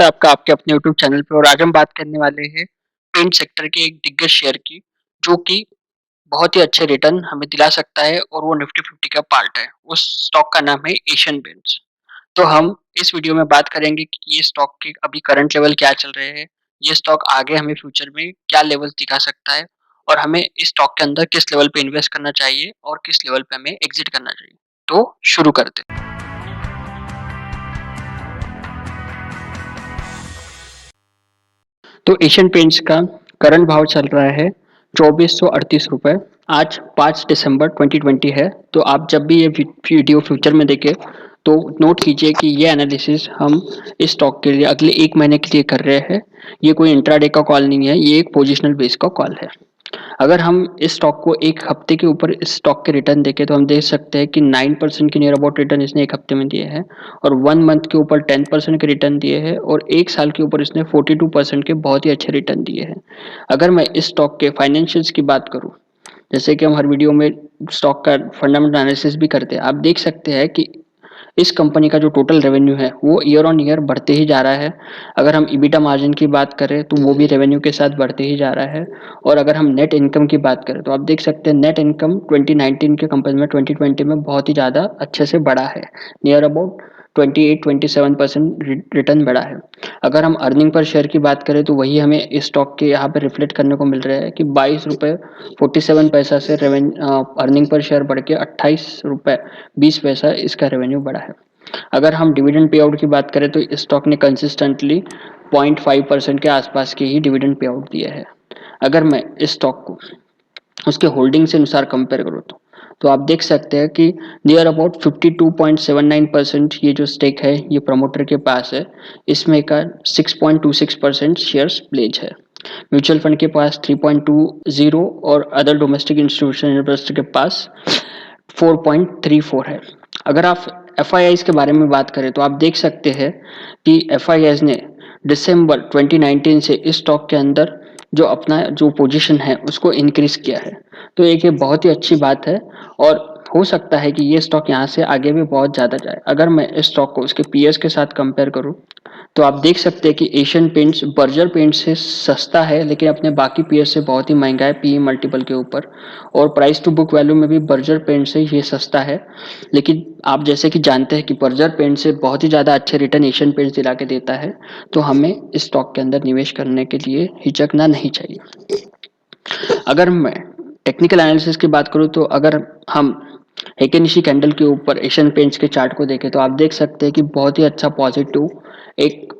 है आपका आपके अपने यूट्यूब चैनल पे। और आज हम बात करने वाले हैं पेंट सेक्टर के एक दिग्गज शेयर की, जो कि बहुत ही अच्छे रिटर्न हमें दिला सकता है और वो निफ्टी 50 का पार्ट है। उस स्टॉक का नाम है एशियन पेंट्स। तो हम इस वीडियो में बात करेंगे कि ये स्टॉक के अभी करंट लेवल क्या चल रहे हैं, ये स्टॉक आगे हमें फ्यूचर में क्या लेवल दिखा सकता है और हमें इस स्टॉक के अंदर किस लेवल पे इन्वेस्ट करना चाहिए और किस लेवल पे हमें एग्जिट करना चाहिए। तो शुरू करते हैं। तो एशियन पेंट्स का करंट भाव चल रहा है 2438 रुपये। आज 5 दिसंबर 2020 है। तो आप जब भी ये वीडियो फ्यूचर में देखें तो नोट कीजिए कि ये एनालिसिस हम इस स्टॉक के लिए अगले 1 महीने के लिए कर रहे हैं। ये कोई इंट्राडे का कॉल नहीं है, ये एक पोजिशनल बेस का कॉल है। अगर हम इस स्टॉक को एक हफ्ते के ऊपर इस स्टॉक के रिटर्न देखें तो हम देख सकते हैं कि 9% के नियर अबाउट रिटर्न इसने एक हफ्ते में दिए हैं और 1 मंथ के ऊपर 10% के रिटर्न दिए हैं और एक साल के ऊपर इसने 42% के बहुत ही अच्छे रिटर्न दिए हैं। अगर मैं इस स्टॉक के फाइनेंशियल्स की बात करूं, जैसे कि हम हर वीडियो में स्टॉक का फंडामेंटल एनालिसिस भी करते हैं, आप देख सकते हैं कि इस कंपनी का जो टोटल रेवेन्यू है वो ईयर ऑन ईयर बढ़ते ही जा रहा है। अगर हम इबिटा मार्जिन की बात करें तो वो भी रेवेन्यू के साथ बढ़ते ही जा रहा है। और अगर हम नेट इनकम की बात करें तो आप देख सकते हैं नेट इनकम 2019 के कंपेयर में 2020 में बहुत ही ज़्यादा अच्छे से बढ़ा है। नियर अबाउट 28-27% रिटर्न बढ़ा है। अगर हम अर्निंग पर शेयर की बात करें तो वही हमें इस स्टॉक के यहाँ पे रिफ्लेक्ट करने को मिल रहा है कि 22 रुपये 47 पैसा से रेवेन्यू अर्निंग पर शेयर बढ़ के 28 रुपये 20 पैसा इसका रेवेन्यू बढ़ा है। अगर हम डिविडेंड पे आउट की बात करें तो इस स्टॉक ने कंसिस्टेंटली 0.5% के आसपास के ही डिविडेंड पे आउट दिया है। अगर मैं इस स्टॉक को उसके होल्डिंग्स के अनुसार कंपेयर करूँ तो आप देख सकते हैं कि नियर अबाउट 52.79% ये जो स्टेक है ये प्रमोटर के पास है। इसमें का 6.26% शेयर्स प्लेज है। म्यूचुअल फंड के पास 3.20 और अदर डोमेस्टिक इंस्टीट्यूशन इन्वेस्टर के पास 4.34 है। अगर आप एफ के बारे में बात करें तो आप देख सकते हैं कि एफ ने दिसंबर 2019 से इस स्टॉक के अंदर जो अपना जो पोजीशन है उसको इंक्रीज किया है। तो एक ये बहुत ही अच्छी बात है और हो सकता है कि ये स्टॉक यहाँ से आगे भी बहुत ज़्यादा जाए। अगर मैं इस स्टॉक को उसके पीएस के साथ कंपेयर करूँ तो आप देख सकते हैं कि एशियन पेंट्स बर्जर पेंट से सस्ता है लेकिन अपने बाकी पीएस से बहुत ही महंगा है पीई मल्टीपल के ऊपर। और प्राइस टू बुक वैल्यू में भी बर्जर पेंट से ये सस्ता है। लेकिन आप जैसे कि जानते हैं कि बर्जर पेंट से बहुत ही ज़्यादा अच्छे रिटर्न एशियन पेंट्स दिला के देता है। तो हमें इस स्टॉक के अंदर निवेश करने के लिए हिचकना नहीं चाहिए। अगर मैं टेक्निकल एनालिसिस की बात करूँ तो अगर हम हेकेनिशी कैंडल के ऊपर एशियन पेंट्स के चार्ट को देखें तो आप देख सकते हैं कि बहुत ही अच्छा पॉजिटिव एक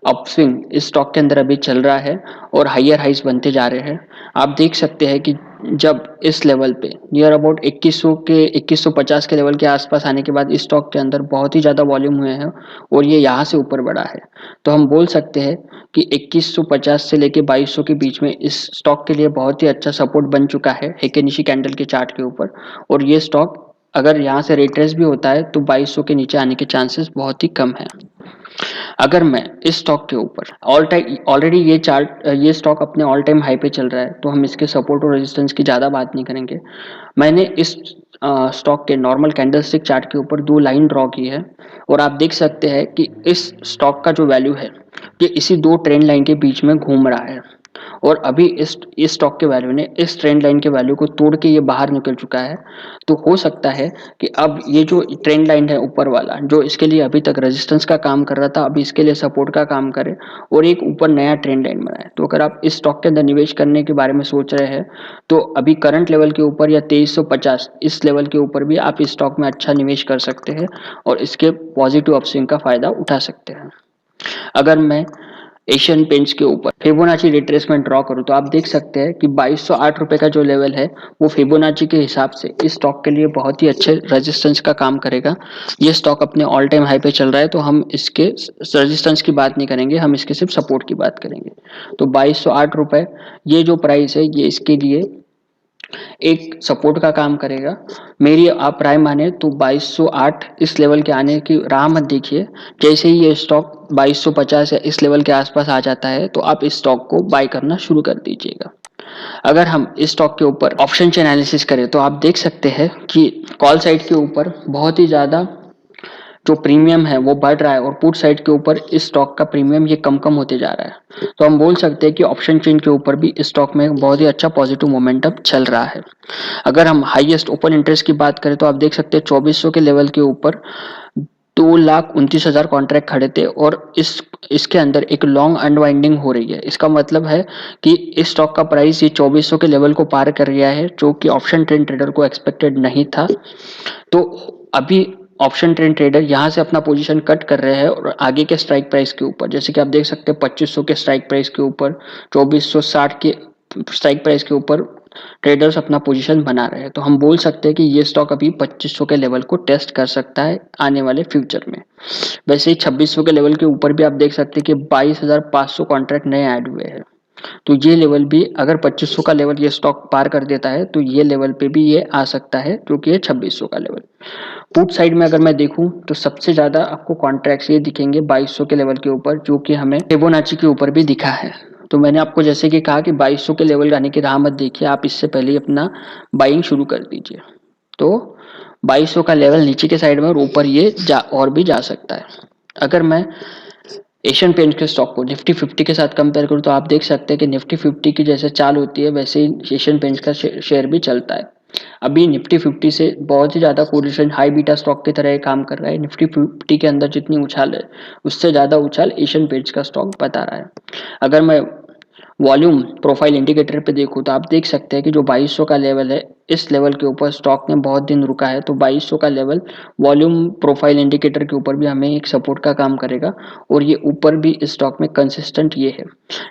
अपस्विंग इस स्टॉक के अंदर अभी चल रहा है और हायर हाइज बनते जा रहे हैं। आप देख सकते हैं कि जब इस लेवल पे नियर अबाउट 2150 के लेवल के आसपास आने के बाद इस स्टॉक के अंदर बहुत ही ज़्यादा वॉल्यूम हुए हैं और ये यहाँ से ऊपर बढ़ा है। तो हम बोल सकते हैं कि 2150 से लेके 2200 के बीच में इस स्टॉक के लिए बहुत ही अच्छा सपोर्ट बन चुका है हेकेनिशी कैंडल के चार्ट के ऊपर। और ये स्टॉक अगर यहाँ से रिट्रेस भी होता है तो 2200 के नीचे आने के चांसेस बहुत ही कम है। अगर मैं इस स्टॉक के ऊपर ऑल टाइम ऑलरेडी ये स्टॉक अपने ऑल टाइम हाई पे चल रहा है तो हम इसके सपोर्ट और रेजिस्टेंस की ज़्यादा बात नहीं करेंगे। मैंने इस स्टॉक के नॉर्मल कैंडलस्टिक चार्ट के ऊपर 2 लाइन ड्रॉ की है और आप देख सकते हैं कि इस स्टॉक का जो वैल्यू है ये इसी 2 ट्रेंड लाइन के बीच में घूम रहा है। और अभी इस स्टॉक के वैल्यू ने इस ट्रेंड लाइन के वैल्यू को तोड़ के ये बाहर निकल चुका है। तो हो सकता है कि अब ये जो ट्रेंड लाइन है ऊपर वाला जो इसके लिए अभी तक रेजिस्टेंस का काम कर रहा था अभी इसके लिए सपोर्ट का काम करे और एक ऊपर नया ट्रेंड लाइन बनाए। तो अगर आप इस स्टॉक के अंदर निवेश करने के बारे में सोच रहे हैं तो अभी करंट लेवल के ऊपर या 2350 इस लेवल के ऊपर भी आप इस स्टॉक में अच्छा निवेश कर सकते हैं और इसके पॉजिटिव अपस्विंग का फायदा उठा सकते हैं। अगर मैं एशियन पेंट्स के ऊपर फिबोनाची रिट्रेसमेंट ड्रॉ करूँ तो आप देख सकते हैं कि 2208 रुपये का जो लेवल है वो फिबोनाची के हिसाब से इस स्टॉक के लिए बहुत ही अच्छे रेजिस्टेंस का काम करेगा। ये स्टॉक अपने ऑल टाइम हाई पे चल रहा है तो हम इसके रेजिस्टेंस की बात नहीं करेंगे, हम इसके सिर्फ सपोर्ट की बात करेंगे। तो 2208 रुपये ये जो प्राइस है ये इसके लिए एक सपोर्ट का काम करेगा। मेरी आप राय माने तो 2208 इस लेवल के आने की राह मत देखिए। जैसे ही ये स्टॉक 2250 या इस लेवल के आसपास आ जाता है तो आप इस स्टॉक को बाय करना शुरू कर दीजिएगा। अगर हम इस स्टॉक के ऊपर ऑप्शन एनालिसिस करें तो आप देख सकते हैं कि कॉल साइड के ऊपर बहुत ही ज़्यादा जो प्रीमियम है वो बढ़ रहा है और पुट साइड के ऊपर इस स्टॉक का प्रीमियम ये कम कम होते जा रहा है। तो हम बोल सकते हैं कि ऑप्शन चेन के ऊपर भी इस स्टॉक में बहुत ही अच्छा पॉजिटिव मोमेंटम चल रहा है। अगर हम हाईएस्ट ओपन इंटरेस्ट की बात करें तो आप देख सकते हैं 2400 के लेवल के ऊपर 2,29,000 कॉन्ट्रैक्ट खड़े थे और इसके अंदर एक लॉन्ग अनवाइंडिंग हो रही है। इसका मतलब है कि इस स्टॉक का प्राइस ये 2400 के लेवल को पार कर गया है, जो कि ऑप्शन ट्रेंड ट्रेडर को एक्सपेक्टेड नहीं था। तो अभी ऑप्शन ट्रेंड ट्रेडर यहाँ से अपना पोजीशन कट कर रहे हैं और आगे के स्ट्राइक प्राइस के ऊपर, जैसे कि आप देख सकते हैं 2500 के स्ट्राइक प्राइस के ऊपर, 2460 के स्ट्राइक प्राइस के ऊपर ट्रेडर्स अपना पोजीशन बना रहे हैं। तो हम बोल सकते हैं कि ये स्टॉक अभी 2500 के लेवल को टेस्ट कर सकता है आने वाले फ्यूचर में। वैसे ही 2600 के लेवल के ऊपर भी आप देख सकते हैं कि 22,500 कॉन्ट्रैक्ट नए ऐड हुए हैं। तो ये लेवल भी अगर 2500 का लेवल ये स्टॉक पार कर देता है तो ये लेवल पे भी ये आ सकता है, जो कि है 2600 का लेवल। पुट साइड में अगर मैं देखूं तो सबसे ज्यादा आपको कॉन्ट्रैक्ट्स ये दिखेंगे 2200 के लेवल के ऊपर, जो कि हमें फिबोनाची के ऊपर भी दिखा है। तो मैंने आपको जैसे कि कहा कि 2200 के लेवल जाने की राह मत देखिए, आप इससे पहले ही अपना बाइंग शुरू कर दीजिए। तो 2200 का लेवल नीचे के साइड में और ऊपर ये और भी जा सकता है। अगर मैं एशियन पेंट्स के स्टॉक को निफ्टी 50 के साथ कंपेयर करूँ तो आप देख सकते हैं कि निफ्टी 50 की जैसे चाल होती है वैसे ही एशियन पेंट्स का शेयर भी चलता है। अभी निफ्टी 50 से बहुत ही ज़्यादा कोरिलेशन हाई बीटा स्टॉक की तरह ये काम कर रहा है। निफ्टी 50 के अंदर जितनी उछाल है उससे ज़्यादा उछाल एशियन पेंट्स का स्टॉक बता रहा है। अगर मैं वॉल्यूम प्रोफाइल इंडिकेटर पे देखूँ तो आप देख सकते हैं कि जो 2200 का लेवल है, इस लेवल के ऊपर स्टॉक ने बहुत दिन रुका है। तो 2200 का लेवल वॉल्यूम प्रोफाइल इंडिकेटर के ऊपर भी हमें एक सपोर्ट का काम करेगा और ये ऊपर भी इस स्टॉक में कंसिस्टेंट ये है।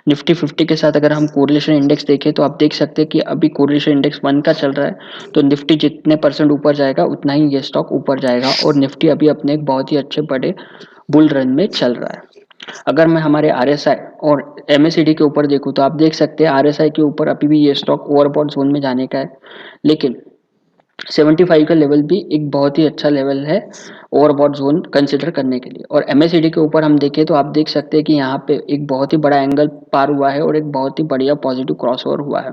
निफ्टी 50 के साथ अगर हम कोरिलेशन इंडेक्स देखें तो आप देख सकते हैं कि अभी कोरिलेशन इंडेक्स 1 का चल रहा है। तो निफ्टी जितने परसेंट ऊपर जाएगा उतना ही ये स्टॉक ऊपर जाएगा और निफ्टी अभी अपने एक बहुत ही अच्छे बड़े बुल रन में चल रहा है। अगर मैं हमारे आरएसआई और एमएसीडी के ऊपर देखूं तो आप देख सकते हैं आरएसआई के ऊपर अभी भी ये स्टॉक ओवरबॉट जोन में जाने का है, लेकिन 75 का लेवल भी एक बहुत ही अच्छा लेवल है ओवरबॉट जोन कंसिडर करने के लिए। और एमएसीडी के ऊपर हम देखें तो आप देख सकते हैं कि यहाँ पे एक बहुत ही बड़ा एंगल पार हुआ है और एक बहुत ही बढ़िया पॉजिटिव क्रॉसओवर हुआ है।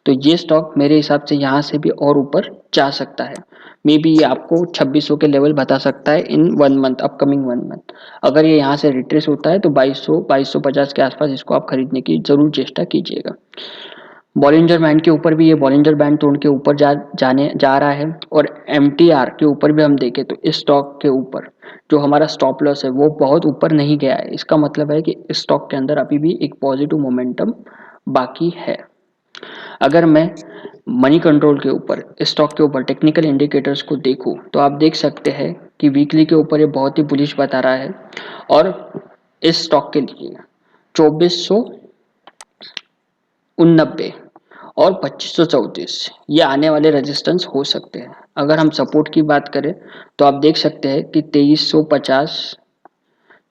तो ये स्टॉक मेरे हिसाब से यहाँ से भी और ऊपर जा सकता है। मे बी ये आपको 2600 के लेवल बता सकता है इन 1 मंथ, अपकमिंग 1 मंथ। अगर ये यहाँ से रिट्रेस होता है तो 2200-2250 के आसपास इसको आप खरीदने की जरूर चेष्टा कीजिएगा। बॉलिंजर बैंड के ऊपर भी ये बॉलिंजर बैंड तोड़ के ऊपर जाने जा रहा है और एमटीआर के ऊपर भी हम देखें तो इस स्टॉक के ऊपर जो हमारा स्टॉप लॉस है वो बहुत ऊपर नहीं गया है। इसका मतलब है कि इस स्टॉक के अंदर अभी भी एक पॉजिटिव मोमेंटम बाकी है। अगर मैं मनी कंट्रोल के ऊपर इस स्टॉक के ऊपर टेक्निकल इंडिकेटर्स को देखूं तो आप देख सकते हैं कि वीकली के ऊपर ये बहुत ही बुलिश बता रहा है और इस स्टॉक के लिए 2489 और 2534 ये आने वाले रेजिस्टेंस हो सकते हैं। अगर हम सपोर्ट की बात करें तो आप देख सकते हैं कि 2350,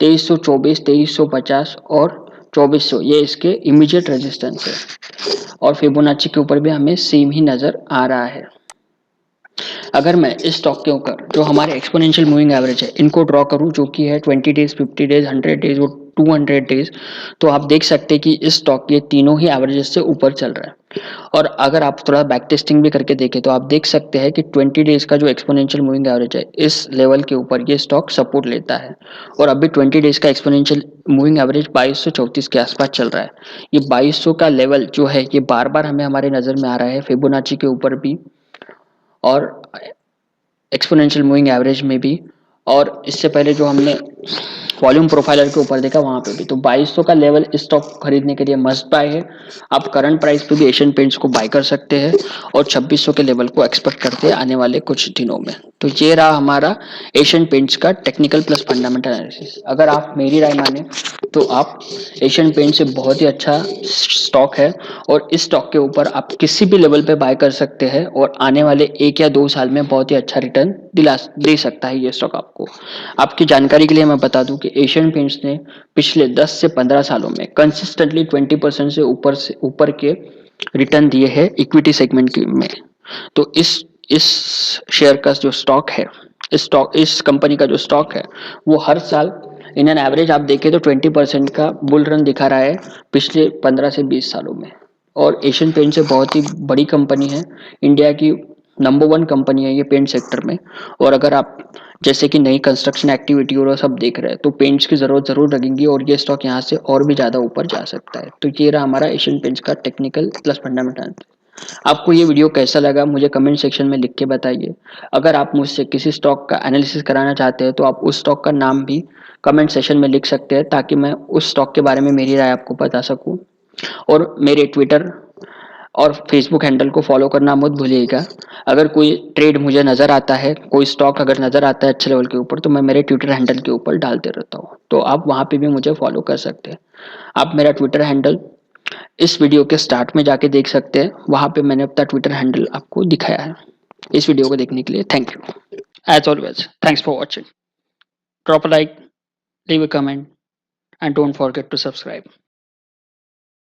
2324, 2350 और 2400 ये इसके इमीडिएट रेजिस्टेंस है और फिबोनाची के ऊपर भी हमें सेम ही नज़र आ रहा है। अगर मैं इस स्टॉक के ऊपर जो हमारे एक्सपोनेंशियल मूविंग एवरेज है इनको ड्रॉ करूं, जो कि है 20 डेज, 50 डेज, 100 डेज और 200 डेज, तो आप देख सकते हैं कि इस स्टॉक ये तीनों ही एवरेजेस से ऊपर चल रहा है। और अगर आप थोड़ा बैक टेस्टिंग भी करके देखें तो आप देख सकते हैं कि 20 डेज का जो एक्सपोनेंशियल मूविंग एवरेज है इस लेवल के ऊपर ये स्टॉक सपोर्ट लेता है और अभी 20 डेज का एक्सपोनेंशियल मूविंग एवरेज 2234 के आसपास चल रहा है। ये 2200 का लेवल जो है ये बार बार हमें हमारे नज़र में आ रहा है फिबोनाची के ऊपर भी और एक्सपोनेंशियल मूविंग एवरेज में भी, और इससे पहले जो हमने वॉल्यूम प्रोफाइलर के ऊपर देखा वहां पे भी। तो 2200 का लेवल स्टॉक खरीदने के लिए मस्ट बाय है। आप करंट प्राइस पे भी एशियन पेंट्स को बाय कर सकते हैं और 2600 के लेवल को एक्सपेक्ट करते हैं आने वाले कुछ दिनों में। तो ये रहा हमारा एशियन पेंट्स का टेक्निकल प्लस फंडामेंटल एनालिसिस। अगर आप मेरी राय माने तो आप एशियन पेंट से बहुत ही अच्छा स्टॉक है और इस स्टॉक के ऊपर आप किसी भी लेवल पे बाय कर सकते हैं और आने वाले 1 या 2 साल में बहुत ही अच्छा रिटर्न दे सकता है ये स्टॉक आपको। आपकी जानकारी के लिए मैं बता दूं कि एशियन पेंट्स ने पिछले 10 से 15 सालों में कंसिस्टेंटली 20% से ऊपर के रिटर्न दिए हैं इक्विटी सेगमेंट में। तो इस शेयर का जो स्टॉक है, इस कंपनी का जो स्टॉक है वो हर साल इन एन एवरेज आप देखें तो 20% का बुल रन दिखा रहा है पिछले 15 से 20 सालों में। और एशियन पेंट से बहुत ही बड़ी कंपनी है, इंडिया की नंबर 1 कंपनी है ये पेंट सेक्टर में। और अगर आप जैसे कि नई कंस्ट्रक्शन एक्टिविटी और सब देख रहे हैं तो पेंट्स की ज़रूरत ज़रूर लगेगी और ये स्टॉक यहाँ से और भी ज़्यादा ऊपर जा सकता है। तो ये रहा हमारा एशियन पेंट्स का टेक्निकल प्लस फंडामेंटल। आपको ये वीडियो कैसा लगा मुझे कमेंट सेक्शन में लिख के बताइए। अगर आप मुझसे किसी स्टॉक का एनालिसिस कराना चाहते हैं तो आप उस स्टॉक का नाम भी कमेंट सेक्शन में लिख सकते हैं ताकि मैं उस स्टॉक के बारे में मेरी राय आपको बता सकूं। और मेरे ट्विटर और फेसबुक हैंडल को फॉलो करना मत भूलिएगा। अगर कोई ट्रेड मुझे नज़र आता है, कोई स्टॉक अगर नज़र आता है अच्छे लेवल के ऊपर तो मैं मेरे ट्विटर हैंडल के ऊपर डालते रहता हूँ, तो आप वहाँ पे भी मुझे फॉलो कर सकते हैं। आप मेरा ट्विटर हैंडल इस वीडियो के स्टार्ट में जाके देख सकते हैं, वहाँ पे मैंने अपना ट्विटर हैंडल आपको दिखाया है। इस वीडियो को देखने के लिए thank you. As always thanks for watching. Drop a like, leave a comment and don't forget to subscribe.